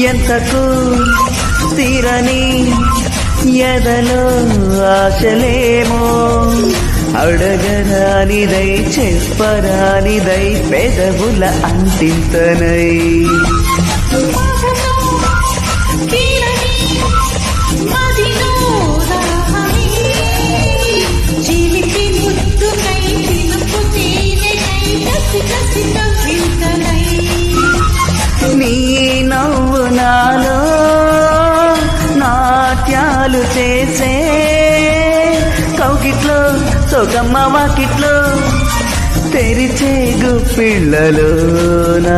ఎంతకు తీరని ఎదలో ఆశలేమో అడగరానిదై చెప్పరానిదై పెదవుల అంటింతనై నీ నవ్వు నాలో నాట్యాలు చేసే కౌకిట్లో సోకమ్మ వాకిట్లో తెరిచే గుప్పిళ్ళలోన